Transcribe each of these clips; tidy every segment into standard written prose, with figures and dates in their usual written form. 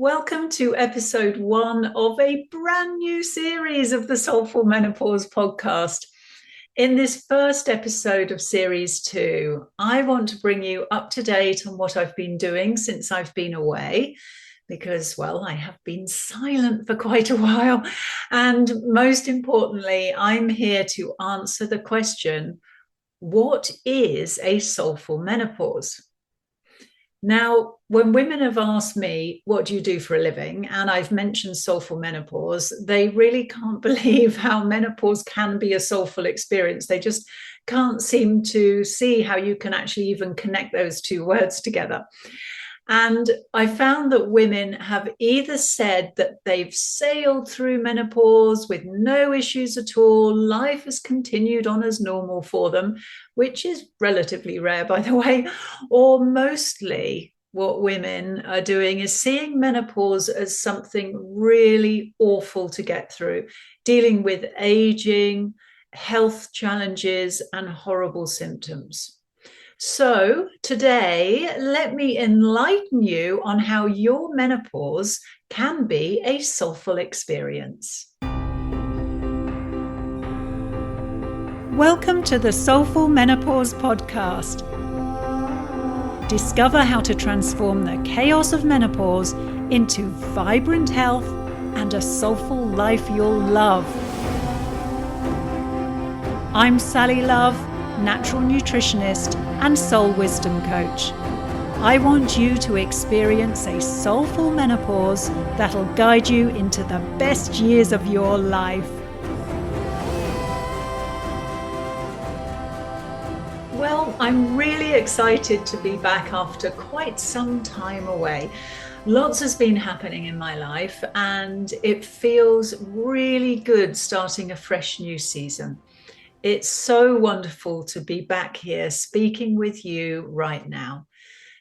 Welcome to episode 1 of a brand new series of the Soulful Menopause podcast. In this first episode of series 2, I want to bring you up to date on what I've been doing since I've been away, because, well, I have been silent for quite a while. And most importantly, I'm here to answer the question, what is a soulful menopause? Now, when women have asked me, what do you do for a living? And I've mentioned soulful menopause, they really can't believe how menopause can be a soulful experience. They just can't seem to see how you can actually even connect those two words together. And I found that women have either said that they've sailed through menopause with no issues at all, life has continued on as normal for them, which is relatively rare, by the way, or mostly what women are doing is seeing menopause as something really awful to get through, dealing with aging, health challenges, and horrible symptoms. So today, let me enlighten you on how your menopause can be a soulful experience. Welcome to the Soulful Menopause podcast. Discover how to transform the chaos of menopause into vibrant health and a soulful life you'll love. I'm Sally Love, natural nutritionist and soul wisdom coach. I want you to experience a soulful menopause that'll guide you into the best years of your life. Well, I'm really excited to be back after quite some time away. Lots has been happening in my life, and it feels really good starting a fresh new season. It's so wonderful to be back here speaking with you right now.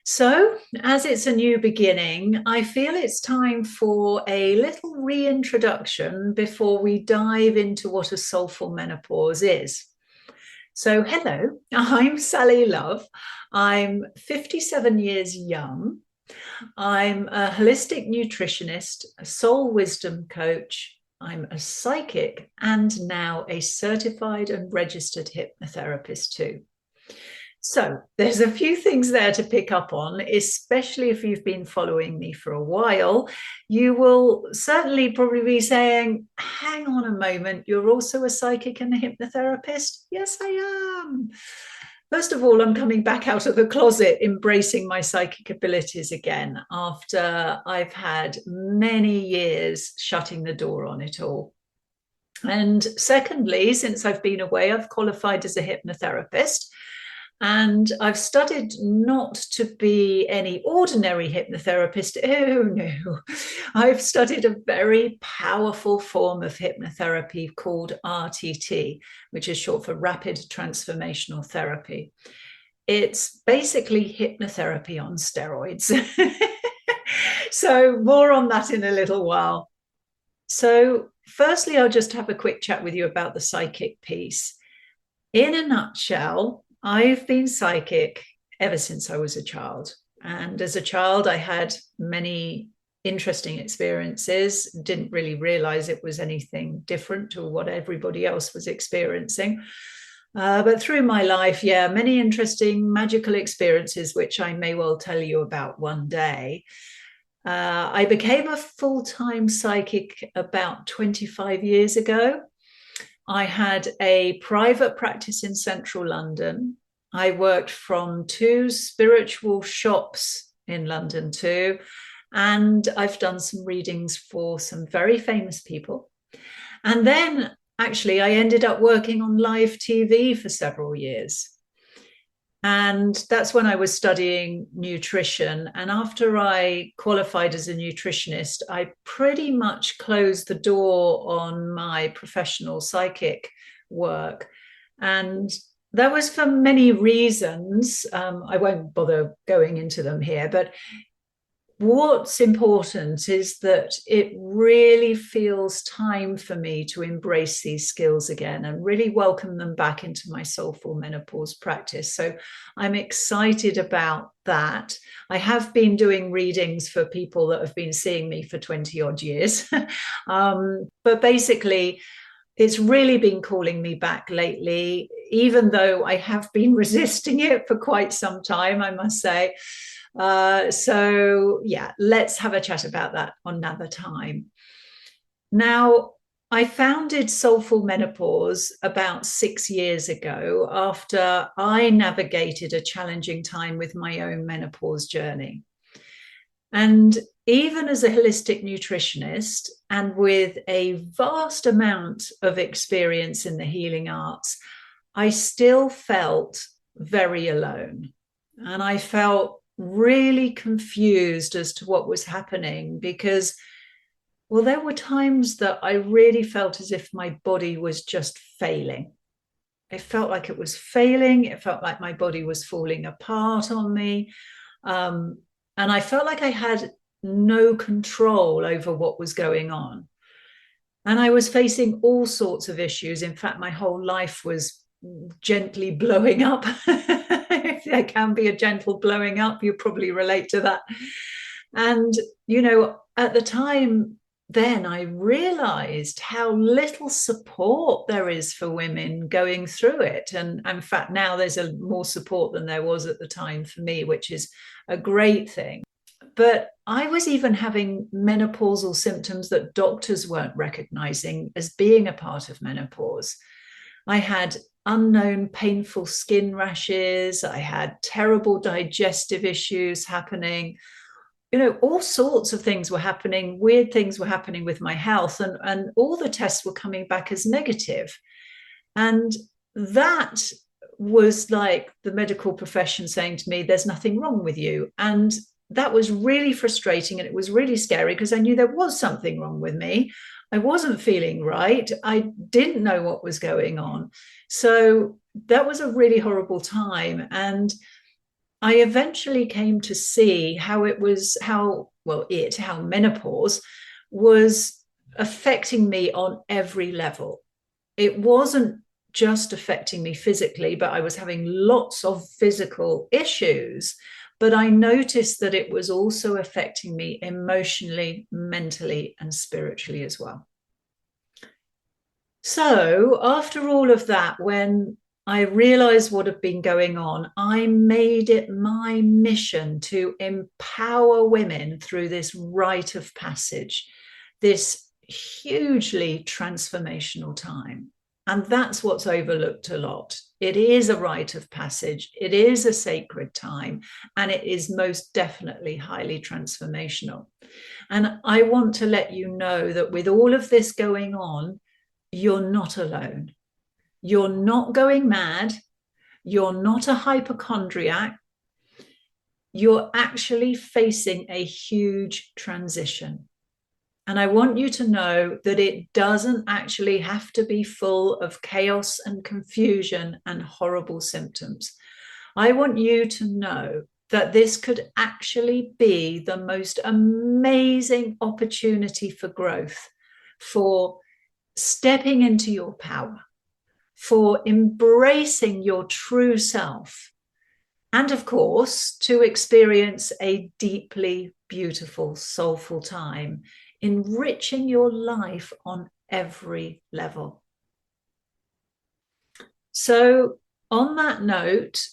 So, as it's a new beginning, I feel it's time for a little reintroduction before we dive into what a soulful menopause is. So, hello, I'm Sally Love. I'm 57 years young. I'm a holistic nutritionist, a soul wisdom coach. I'm a psychic and now a certified and registered hypnotherapist too. So there's a few things there to pick up on, especially if you've been following me for a while. You will certainly probably be saying, hang on a moment, you're also a psychic and a hypnotherapist? Yes, I am. First of all, I'm coming back out of the closet, embracing my psychic abilities again after I've had many years shutting the door on it all. And secondly, since I've been away, I've qualified as a hypnotherapist. And I've studied not to be any ordinary hypnotherapist. Oh, no. I've studied a very powerful form of hypnotherapy called RTT, which is short for rapid transformational therapy. It's basically hypnotherapy on steroids. So more on that in a little while. So firstly, I'll just have a quick chat with you about the psychic piece. In a nutshell, I've been psychic ever since I was a child. And as a child, I had many interesting experiences, didn't really realize it was anything different to what everybody else was experiencing. But through my life, many interesting magical experiences, which I may well tell you about one day. I became a full-time psychic about 25 years ago. I had a private practice in central London. I worked from 2 spiritual shops in London too. And I've done some readings for some very famous people. And then actually I ended up working on live TV for several years. And that's when I was studying nutrition. And after I qualified as a nutritionist, I pretty much closed the door on my professional psychic work. And that was for many reasons. I won't bother going into them here, but what's important is that it really feels time for me to embrace these skills again and really welcome them back into my soulful menopause practice. So I'm excited about that. I have been doing readings for people that have been seeing me for 20 odd years. But basically, it's really been calling me back lately, even though I have been resisting it for quite some time, I must say. So, yeah, let's have a chat about that another time. Now, I founded Soulful Menopause about 6 years ago after I navigated a challenging time with my own menopause journey. And even as a holistic nutritionist and with a vast amount of experience in the healing arts, I still felt very alone. And I felt really confused as to what was happening because, well, there were times that I really felt as if my body was just failing. It felt like it was failing. It felt like my body was falling apart on me. And I felt like I had no control over what was going on. And I was facing all sorts of issues. In fact, my whole life was gently blowing up. If there can be a gentle blowing up, you probably relate to that. And, at the time, then I realized how little support there is for women going through it. And in fact, now there's more support than there was at the time for me, which is a great thing. But I was even having menopausal symptoms that doctors weren't recognizing as being a part of menopause. I had unknown painful skin rashes. I had terrible digestive issues happening. All sorts of things were happening. Weird things were happening with my health, and all the tests were coming back as negative. And that was like the medical profession saying to me, there's nothing wrong with you. And that was really frustrating. And it was really scary because I knew there was something wrong with me. I wasn't feeling right. I didn't know what was going on. So that was a really horrible time. And I eventually came to see how menopause was affecting me on every level. It wasn't just affecting me physically, but I was having lots of physical issues. But I noticed that it was also affecting me emotionally, mentally, and spiritually as well. So after all of that, when I realized what had been going on, I made it my mission to empower women through this rite of passage, this hugely transformational time. And that's what's overlooked a lot. It is a rite of passage. It is a sacred time, and it is most definitely highly transformational. And I want to let you know that with all of this going on, you're not alone. You're not going mad. You're not a hypochondriac. You're actually facing a huge transition. And I want you to know that it doesn't actually have to be full of chaos and confusion and horrible symptoms. I want you to know that this could actually be the most amazing opportunity for growth, for stepping into your power, for embracing your true self, and of course, to experience a deeply beautiful, soulful time, enriching your life on every level. So, on that note,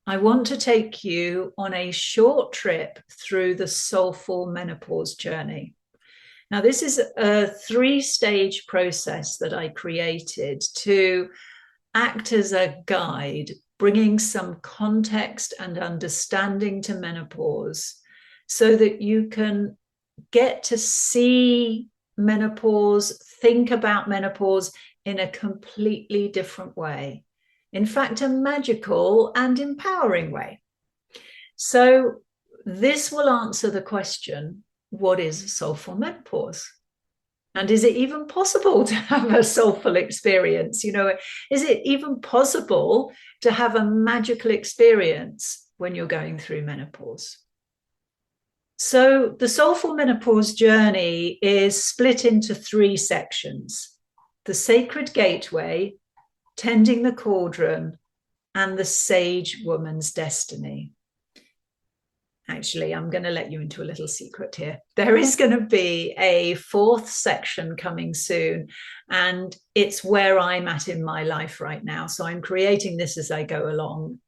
I want to take you on a short trip through the Soulful Menopause journey. Now, this is a 3-stage process that I created to act as a guide, bringing some context and understanding to menopause so that you can get to see menopause, think about menopause in a completely different way. In fact, a magical and empowering way. So this will answer the question, what is soulful menopause? And is it even possible to have a soulful experience? Is it even possible to have a magical experience when you're going through menopause? So the Soulful Menopause journey is split into three sections: the Sacred Gateway, Tending the Cauldron, and the Sage Woman's Destiny. Actually, I'm going to let you into a little secret here. There is going to be a fourth section coming soon, and it's where I'm at in my life right now. So I'm creating this as I go along.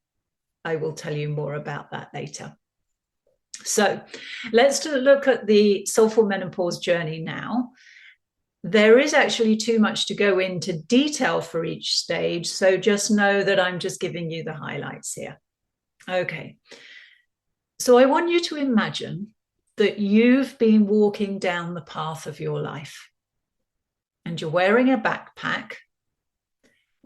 I will tell you more about that later. So let's look at the Soulful Menopause journey now. There is actually too much to go into detail for each stage, so just know that I'm just giving you the highlights here. Okay. So I want you to imagine that you've been walking down the path of your life and you're wearing a backpack,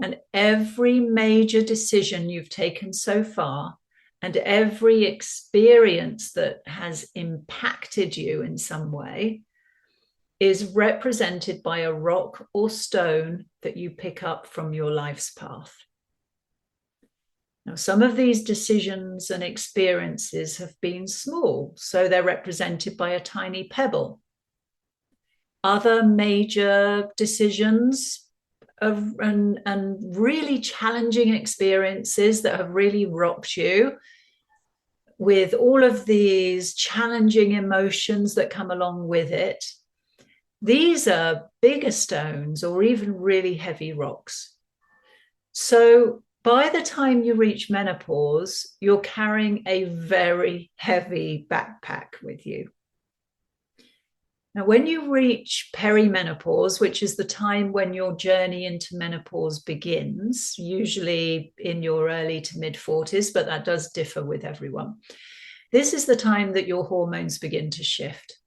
and every major decision you've taken so far and every experience that has impacted you in some way is represented by a rock or stone that you pick up from your life's path. Now, some of these decisions and experiences have been small, so they're represented by a tiny pebble. Other major decisions and really challenging experiences that have really rocked you, with all of these challenging emotions that come along with it, these are bigger stones or even really heavy rocks. So by the time you reach menopause, you're carrying a very heavy backpack with you. Now, when you reach perimenopause, which is the time when your journey into menopause begins, usually in your early to mid 40s, but that does differ with everyone. This is the time that your hormones begin to shift.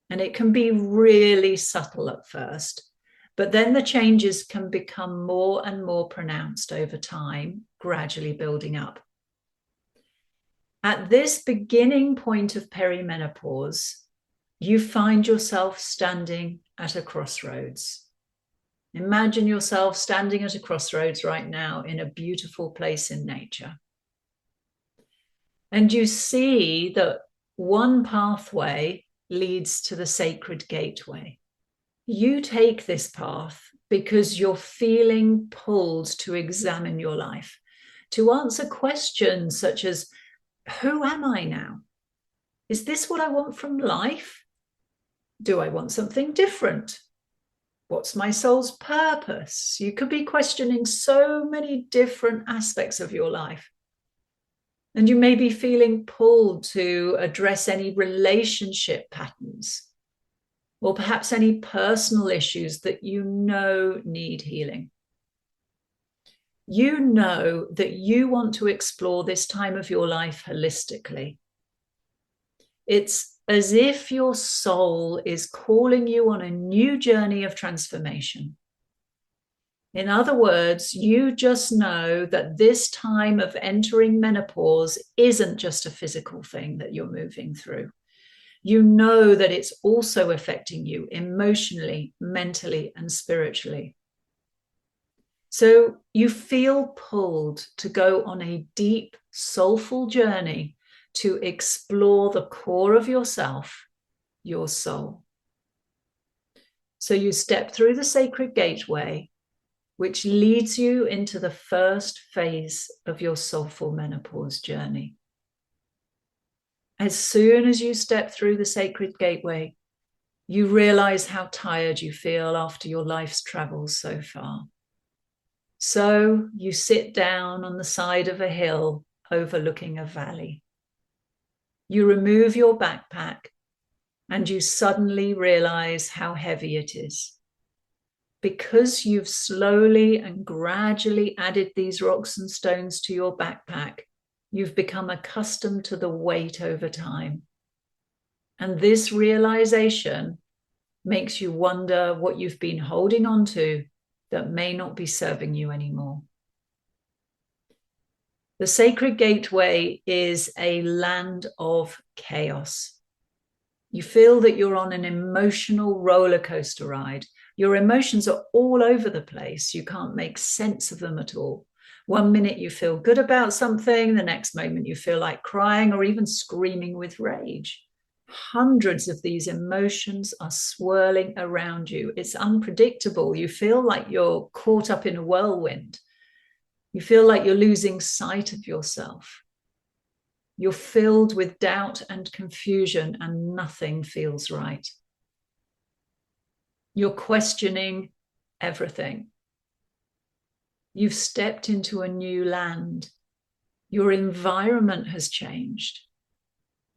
And it can be really subtle at first. But then the changes can become more and more pronounced over time, gradually building up. At this beginning point of perimenopause, you find yourself standing at a crossroads. Imagine yourself standing at a crossroads right now in a beautiful place in nature. And you see that one pathway leads to the Sacred Gateway. You take this path because you're feeling pulled to examine your life, to answer questions such as, who am I now? Is this what I want from life? Do I want something different? What's my soul's purpose? You could be questioning so many different aspects of your life. And you may be feeling pulled to address any relationship patterns, or perhaps any personal issues that you know need healing. You know that you want to explore this time of your life holistically. It's as if your soul is calling you on a new journey of transformation. In other words, you just know that this time of entering menopause isn't just a physical thing that you're moving through. You know that it's also affecting you emotionally, mentally, and spiritually. So you feel pulled to go on a deep, soulful journey to explore the core of yourself, your soul. So you step through the Sacred Gateway, which leads you into the first phase of your Soulful Menopause journey. As soon as you step through the Sacred Gateway, you realize how tired you feel after your life's travels so far. So you sit down on the side of a hill overlooking a valley. You remove your backpack and you suddenly realize how heavy it is. Because you've slowly and gradually added these rocks and stones to your backpack, you've become accustomed to the weight over time. And this realization makes you wonder what you've been holding on to that may not be serving you anymore. The Sacred Gateway is a land of chaos. You feel that you're on an emotional roller coaster ride. Your emotions are all over the place. You can't make sense of them at all. One minute you feel good about something, the next moment you feel like crying or even screaming with rage. Hundreds of these emotions are swirling around you. It's unpredictable. You feel like you're caught up in a whirlwind. You feel like you're losing sight of yourself. You're filled with doubt and confusion, and nothing feels right. You're questioning everything. You've stepped into a new land. Your environment has changed.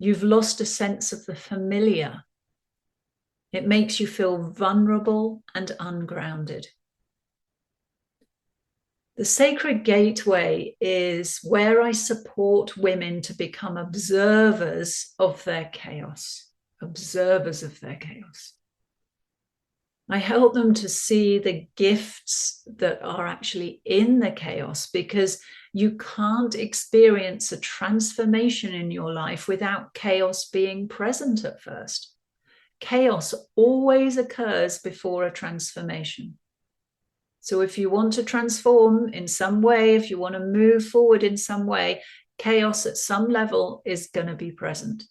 You've lost a sense of the familiar. It makes you feel vulnerable and ungrounded. The Sacred Gateway is where I support women to become observers of their chaos, observers of their chaos. I help them to see the gifts that are actually in the chaos, because you can't experience a transformation in your life without chaos being present at first. Chaos always occurs before a transformation. So if you want to transform in some way, if you want to move forward in some way, chaos at some level is going to be present.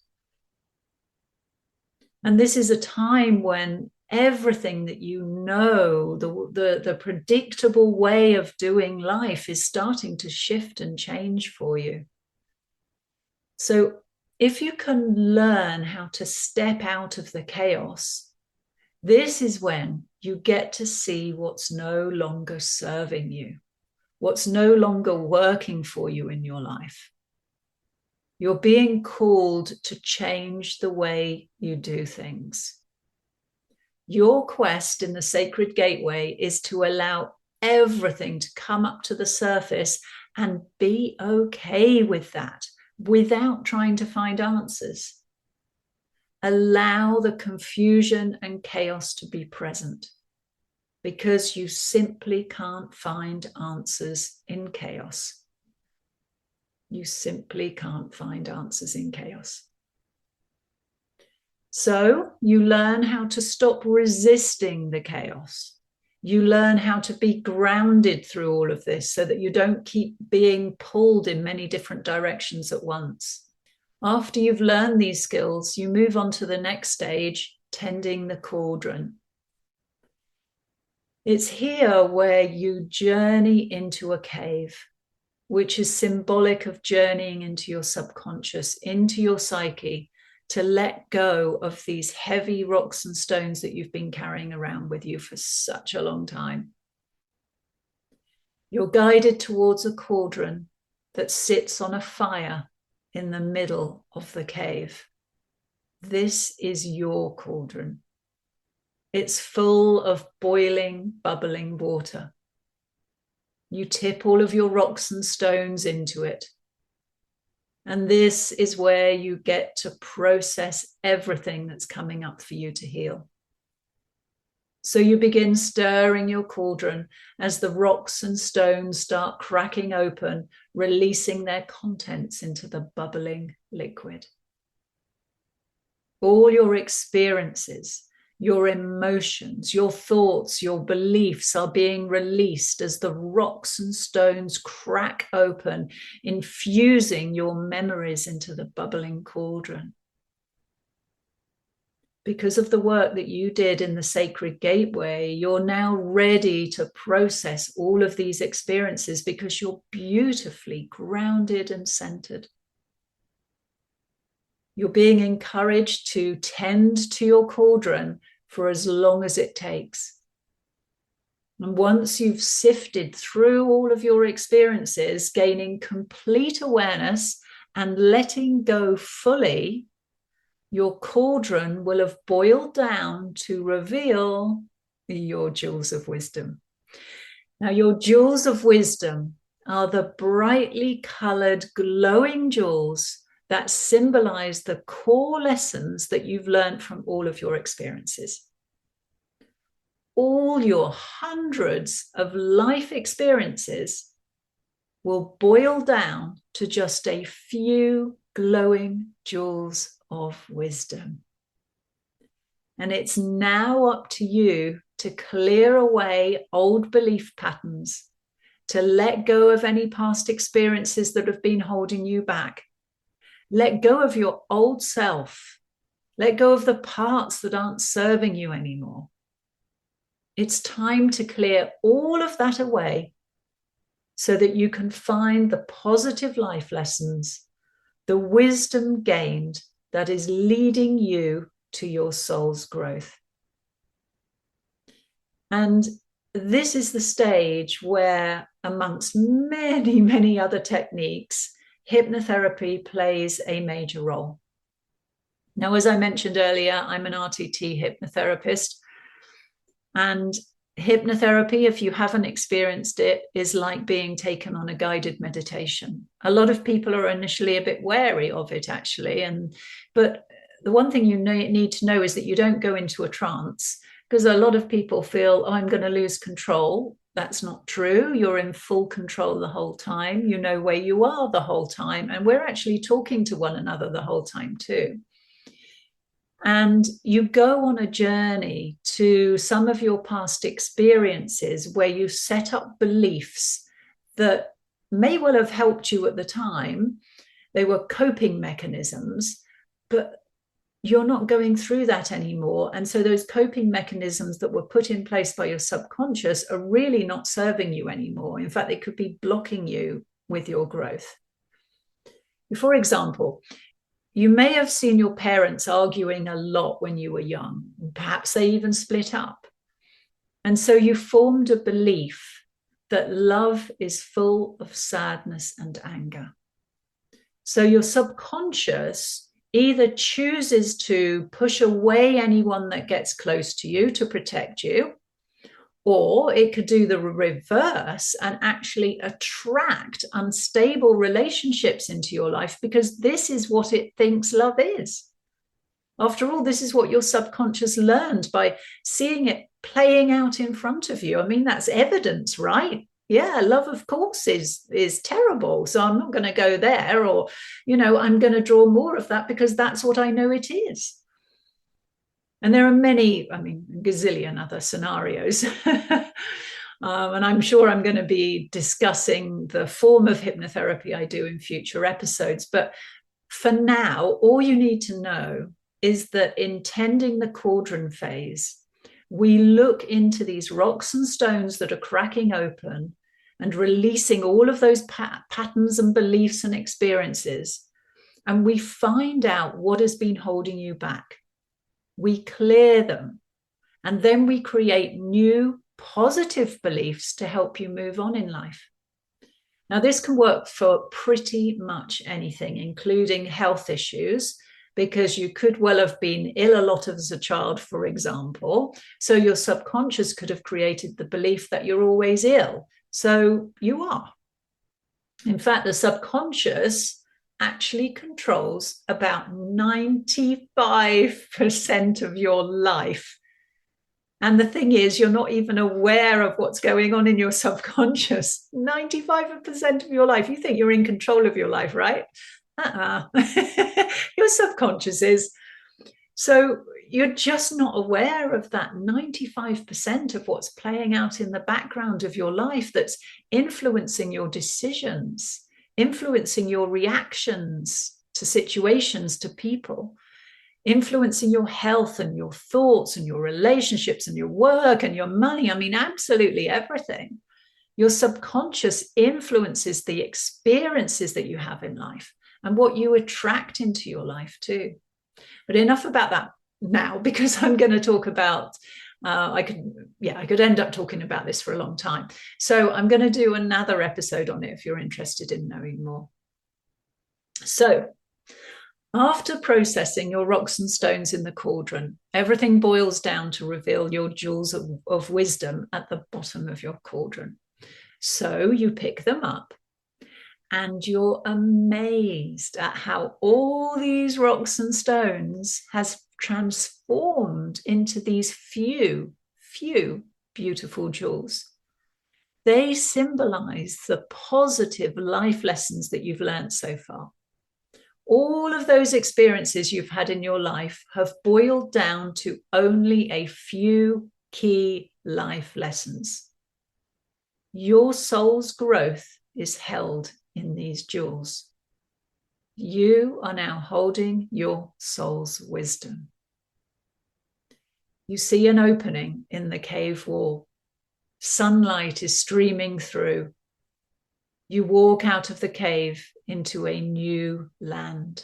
And this is a time when everything that you know, the predictable way of doing life is starting to shift and change for you. So if you can learn how to step out of the chaos, this is when you get to see what's no longer serving you, what's no longer working for you in your life. You're being called to change the way you do things. Your quest in the Sacred Gateway is to allow everything to come up to the surface and be okay with that without trying to find answers. Allow the confusion and chaos to be present, because you simply can't find answers in chaos. You simply can't find answers in chaos. So you learn how to stop resisting the chaos. You learn how to be grounded through all of this so that you don't keep being pulled in many different directions at once. After you've learned these skills, you move on to the next stage, tending the cauldron. It's here where you journey into a cave, which is symbolic of journeying into your subconscious, into your psyche, to let go of these heavy rocks and stones that you've been carrying around with you for such a long time. You're guided towards a cauldron that sits on a fire in the middle of the cave. This is your cauldron. It's full of boiling, bubbling water. You tip all of your rocks and stones into it. And this is where you get to process everything that's coming up for you to heal. So you begin stirring your cauldron as the rocks and stones start cracking open, releasing their contents into the bubbling liquid. All your experiences, your emotions, your thoughts, your beliefs are being released as the rocks and stones crack open, infusing your memories into the bubbling cauldron. Because of the work that you did in the Sacred Gateway, you're now ready to process all of these experiences because you're beautifully grounded and centered. You're being encouraged to tend to your cauldron for as long as it takes. And once you've sifted through all of your experiences, gaining complete awareness and letting go fully, your cauldron will have boiled down to reveal your jewels of wisdom. Now, your jewels of wisdom are the brightly colored, glowing jewels that symbolize the core lessons that you've learned from all of your experiences. All your hundreds of life experiences will boil down to just a few glowing jewels of wisdom. And it's now up to you to clear away old belief patterns, to let go of any past experiences that have been holding you back. Let go of your old self Let go of the parts that aren't serving you anymore. It's time to clear all of that away so that you can find the positive life lessons, the wisdom gained that is leading you to your soul's growth. And this is the stage where, amongst many, many other techniques, hypnotherapy plays a major role. Now, as I mentioned earlier, I'm an RTT hypnotherapist. And hypnotherapy, if you haven't experienced it, is like being taken on a guided meditation. A lot of people are initially a bit wary of it, actually. But the one thing you need to know is that you don't go into a trance, because a lot of people feel, oh, I'm going to lose control. That's not true. You're in full control the whole time. You know where you are the whole time. And we're actually talking to one another the whole time too. And you go on a journey to some of your past experiences where you set up beliefs that may well have helped you at the time. They were coping mechanisms, but you're not going through that anymore. And so those coping mechanisms that were put in place by your subconscious are really not serving you anymore. In fact, they could be blocking you with your growth. For example, you may have seen your parents arguing a lot when you were young. Perhaps they even split up. And so you formed a belief that love is full of sadness and anger. So your subconscious either chooses to push away anyone that gets close to you to protect you, or it could do the reverse and actually attract unstable relationships into your life, because this is what it thinks love is. After all, this is what your subconscious learned by seeing it playing out in front of you. I mean, that's evidence, right? Yeah, love, of course, is terrible. So I'm not going to go there, or, I'm going to draw more of that because that's what I know it is. And there are many, gazillion other scenarios. And I'm sure I'm going to be discussing the form of hypnotherapy I do in future episodes. But for now, all you need to know is that in tending the cauldron phase, we look into these rocks and stones that are cracking open and releasing all of those patterns and beliefs and experiences. And we find out what has been holding you back. We clear them, and then we create new positive beliefs to help you move on in life. Now, this can work for pretty much anything, including health issues, because you could well have been ill a lot as a child, for example. So your subconscious could have created the belief that you're always ill. So you are. In fact, the subconscious actually controls about 95% of your life. And the thing is, you're not even aware of what's going on in your subconscious. 95% of your life. You think you're in control of your life, right? Your subconscious is. So you're just not aware of that 95% of what's playing out in the background of your life that's influencing your decisions, influencing your reactions to situations, to people, influencing your health and your thoughts and your relationships and your work and your money. I mean, absolutely everything. Your subconscious influences the experiences that you have in life and what you attract into your life too. But enough about that now, because I'm going to talk about, I could end up talking about this for a long time. So I'm going to do another episode on it if you're interested in knowing more. So after processing your rocks and stones in the cauldron, everything boils down to reveal your jewels of wisdom at the bottom of your cauldron. So you pick them up, and you're amazed at how all these rocks and stones has transformed into these few beautiful jewels. They symbolize the positive life lessons that you've learned so far. All of those experiences you've had in your life have boiled down to only a few key life lessons. Your soul's growth is held in these jewels. You are now holding your soul's wisdom. You see an opening in the cave wall. Sunlight is streaming through. You walk out of the cave into a new land.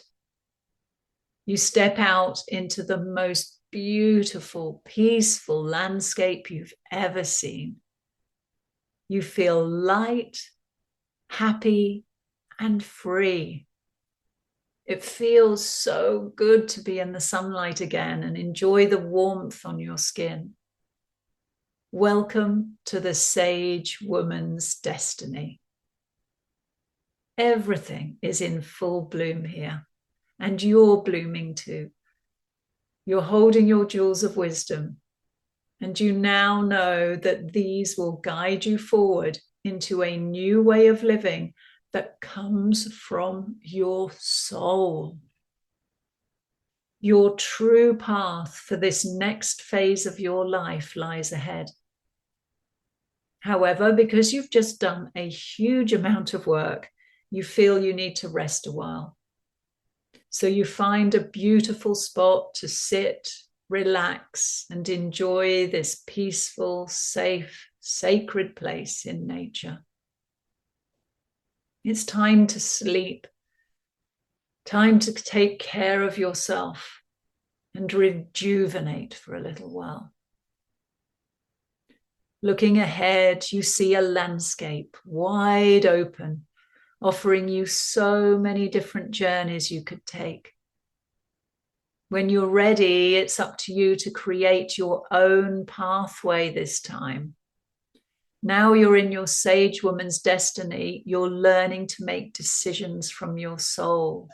You step out into the most beautiful, peaceful landscape you've ever seen. You feel light, happy, and free. It feels so good to be in the sunlight again and enjoy the warmth on your skin. Welcome to the sage woman's destiny. Everything is in full bloom here, and you're blooming too. You're holding your jewels of wisdom, and you now know that these will guide you forward into a new way of living that comes from your soul. Your true path for this next phase of your life lies ahead. However, because you've just done a huge amount of work, you feel you need to rest a while. So you find a beautiful spot to sit, relax, and enjoy this peaceful, safe, sacred place in nature. It's time to sleep, time to take care of yourself and rejuvenate for a little while. Looking ahead, you see a landscape wide open, offering you so many different journeys you could take. When you're ready, it's up to you to create your own pathway this time. Now you're in your sage woman's destiny. You're learning to make decisions from your soul,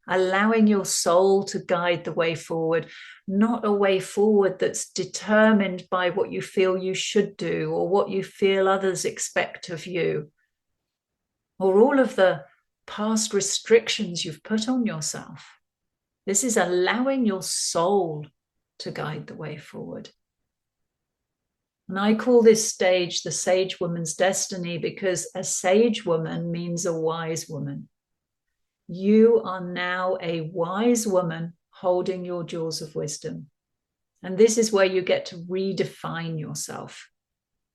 allowing your soul to guide the way forward, not a way forward that's determined by what you feel you should do or what you feel others expect of you, or all of the past restrictions you've put on yourself. This is allowing your soul to guide the way forward. And I call this stage the sage woman's destiny because a sage woman means a wise woman. You are now a wise woman holding your jewels of wisdom. And this is where you get to redefine yourself.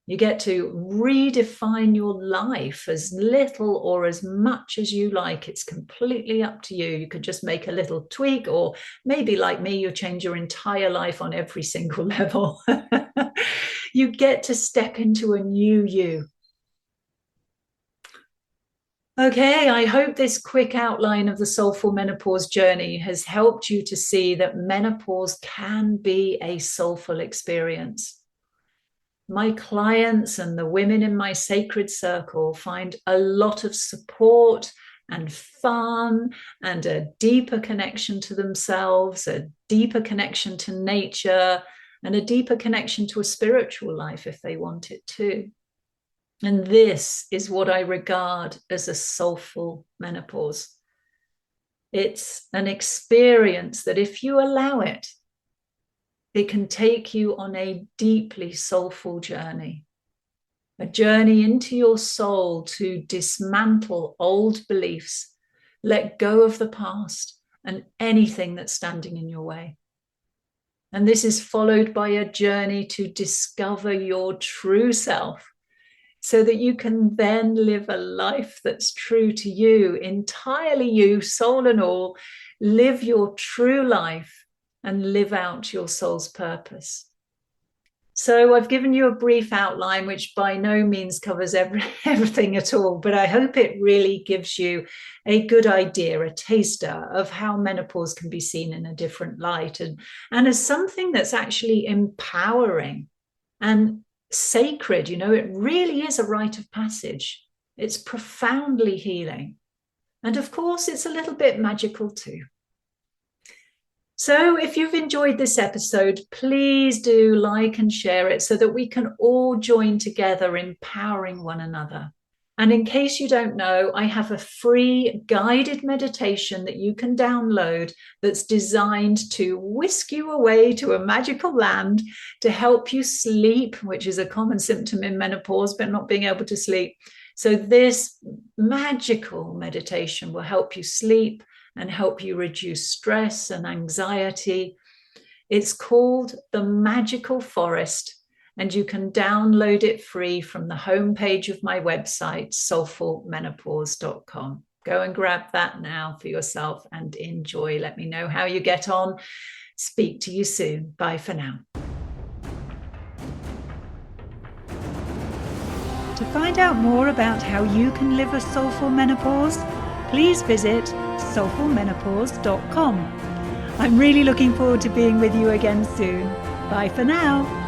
You get to redefine your life as little or as much as you like. It's completely up to you. You could just make a little tweak, or maybe like me, you change your entire life on every single level. You get to step into a new you. Okay, I hope this quick outline of the Soulful Menopause journey has helped you to see that menopause can be a soulful experience. My clients and the women in my sacred circle find a lot of support and fun and a deeper connection to themselves, a deeper connection to nature, and a deeper connection to a spiritual life if they want it too. And this is what I regard as a soulful menopause. It's an experience that if you allow it, it can take you on a deeply soulful journey, a journey into your soul to dismantle old beliefs, let go of the past and anything that's standing in your way. And this is followed by a journey to discover your true self, so that you can then live a life that's true to you, entirely you, soul and all. Live your true life and live out your soul's purpose. So I've given you a brief outline, which by no means covers everything at all, but I hope it really gives you a good idea, a taster of how menopause can be seen in a different light, and as something that's actually empowering and sacred. You know, it really is a rite of passage. It's profoundly healing. And of course, it's a little bit magical too. So if you've enjoyed this episode, please do like and share it so that we can all join together empowering one another. And in case you don't know, I have a free guided meditation that you can download that's designed to whisk you away to a magical land to help you sleep, which is a common symptom in menopause, but not being able to sleep. So this magical meditation will help you sleep and help you reduce stress and anxiety. It's called The Magical Forest, and you can download it free from the homepage of my website, soulfulmenopause.com. Go and grab that now for yourself and enjoy. Let me know how you get on. Speak to you soon. Bye for now. To find out more about how you can live a soulful menopause, please visit soulfulmenopause.com. I'm really looking forward to being with you again soon. Bye for now.